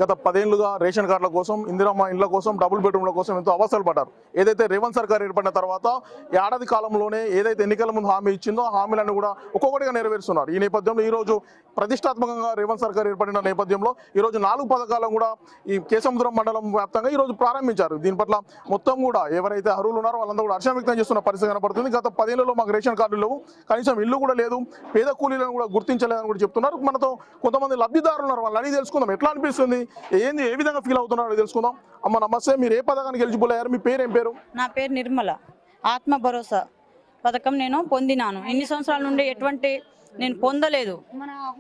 గత 10 ఏళ్లుగా రేషన్ కార్డుల కోసం, ఇందిరమ్మ ఇండ్ల కోసం, డబుల్ బెడ్రూమ్ల కోసం ఎంతో అవస్థలు పడ్డారు. ఏదైతే రేవంత్ సర్కార్ ఏర్పడిన తర్వాత ఏడాది కాలంలోనే ఏదైతే ఎన్నికల ముందు హామీ ఇచ్చిందో ఆ హామీలను కూడా ఒక్కొక్కటిగా నెరవేరుస్తున్నారు. ఈ నేపథ్యంలో ఈరోజు ప్రతిష్టాత్మకంగా రేవంత్ సర్కార్ ఏర్పడిన నేపథ్యంలో ఈరోజు 4 పథకాలను కూడా ఈ కేసముద్రం మండలం వ్యాప్తంగా ఈరోజు ప్రారంభించారు. దీని పట్ల మొత్తం కూడా ఎవరైతే అర్హులు ఉన్నారో వాళ్ళందరూ కూడా హర్షం వ్యక్తం చేస్తున్న పరిస్థితి కనపడుతుంది. గత 10 ఏళ్లలో మాకు రేషన్ కార్డులు లేవు, కనీసం ఇల్లు కూడా లేదు, పేద కూలీలను కూడా గుర్తించలేదని కూడా చెప్తున్నారు. మనతో కొంతమంది లబ్ధిదారులు ఉన్నారు, వాళ్ళని అడిగి తెలుసుకుందాం ఎట్లా అనిపిస్తుంది, ఏ విధంగా ఫీల్ అవుతున్నారో తెలుసుకుందాం. అమ్మ నమస్తే, మీరు ఏ పథకానికి ఎలిజిబుల్ అయ్యారు? మీ పేరు ఏం పేరు? నా పేరు నిర్మల. ఆత్మ భరోసా పథకం నేను పొందినాను. ఎన్ని సంవత్సరాల నుండి ఎటువంటి నేను పొందలేదు.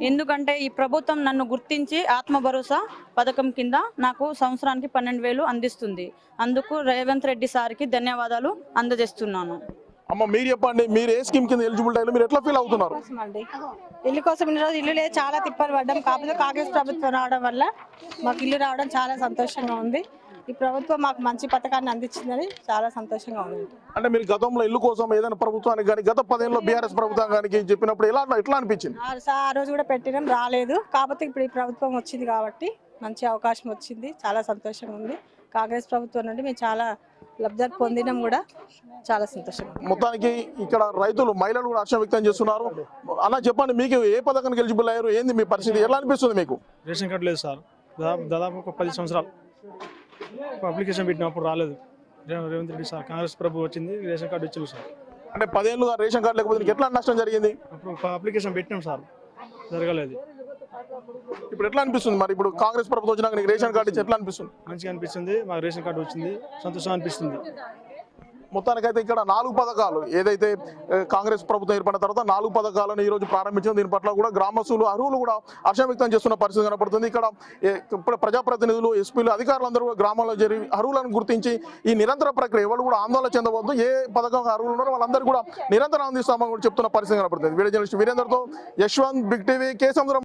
ఎందుకంటే ఈ ప్రభుత్వం నన్ను గుర్తించి ఆత్మ భరోసా పథకం కింద నాకు సంవత్సరానికి 12,000 అందిస్తుంది. అందుకు రేవంత్ రెడ్డి సార్కి ధన్యవాదాలు అందజేస్తున్నాను. అమ్మ మీరు చెప్పండి, మీరు ఏ స్కీమ్ కింద ఎలిజిబుల్ అయ్యారు, మీరు ఎట్లా ఫీల్ అవుతున్నారు? ఇల్లు కోసం ఇన్ని రోజులు ఇల్లు లేదు, చాలా తిప్పలు పడ్డాం. కాకపోతే కాంగ్రెస్ ప్రభుత్వం రావడం వల్ల మాకు ఇల్లు రావడం చాలా సంతోషంగా ఉంది. ఈ ప్రభుత్వం మాకు మంచి పథకాన్ని అందించిందని చాలా సంతోషంగా ఉంది. అంటే మీరు గతంలో ఇల్లు కోసం ఏదైనా ప్రభుత్వానికి కానీ గత 10 ఏళ్ళలో బీఆర్ఎస్ ప్రభుత్వానికి చెప్పినప్పుడు ఎట్లా అనిపించింది? ఆ రోజు కూడా పెట్టినాం, రాలేదు. కాకపోతే ఇప్పుడు ఈ ప్రభుత్వం వచ్చింది కాబట్టి మంచి అవకాశం వచ్చింది, చాలా సంతోషంగా ఉంది. కాంగ్రెస్ ప్రభుత్వం నుండి మేము చాలా లబ్ధి పొందినాం కూడా, చాలా సంతోషం. మొత్తానికి ఇక్కడ రైతులు, మహిళలు కూడా హర్షం వ్యక్తం చేస్తున్నారు. అలా చెప్పండి, మీకు ఏ పథకానికి ఎలిజిబుల్ అయ్యారు, ఏంది మీ పరిస్థితి, ఎలా అనిపిస్తుంది మీకు? రేషన్ కార్డు లేదు సార్, దాదాపు ఒక 10 సంవత్సరాలు అప్లికేషన్ పెట్టినప్పుడు రాలేదు. రేవంత్ రెడ్డి సార్ కాంగ్రెస్ ప్రభు వచ్చింది, రేషన్ కార్డు ఇచ్చారు సార్. అంటే 10 ఏళ్ళుగా రేషన్ కార్డు లేకపోతే ఎట్లా నష్టం జరిగింది? అప్పుడు అప్లికేషన్ పెట్టినాం సార్, జరగలేదు. ఇప్పుడు ఎట్లా అనిపిస్తుంది మరి? ఇప్పుడు కాంగ్రెస్ ప్రభుత్వం వచ్చినాక నీకు రేషన్ కార్డు ఇచ్చి ఎట్లా అనిపిస్తుంది? మంచిగా అనిపిస్తుంది, మాకు రేషన్ కార్డు వచ్చింది, సంతోషం అనిపిస్తుంది. మొత్తానికైతే ఇక్కడ 4 పథకాలు ఏదైతే కాంగ్రెస్ ప్రభుత్వం ఏర్పడిన తర్వాత 4 పథకాలను ఈ రోజు ప్రారంభించింది. దీని పట్ల కూడా గ్రామస్తులు, అర్హులు కూడా హర్షం వ్యక్తం చేస్తున్న పరిస్థితి కనపడుతుంది. ఇక్కడ ఇప్పుడు ప్రజాప్రతినిధులు, ఎస్పీలు, అధికారులందరూ కూడా గ్రామాల్లో జరిగి అర్హులను గుర్తించి ఈ నిరంతర ప్రక్రియ ఎవరు కూడా ఆందోళన చెందవద్దు, ఏ పథకం అర్హులు ఉన్నారో వాళ్ళందరూ కూడా నిరంతరం అందిస్తామని కూడా చెప్తున్న పరిస్థితి కనపడుతుంది. వీడియో జర్నలిస్ట్ వీరేందర్తో యశ్వంత్, బిగ్ టీవీ, కేసముద్రం.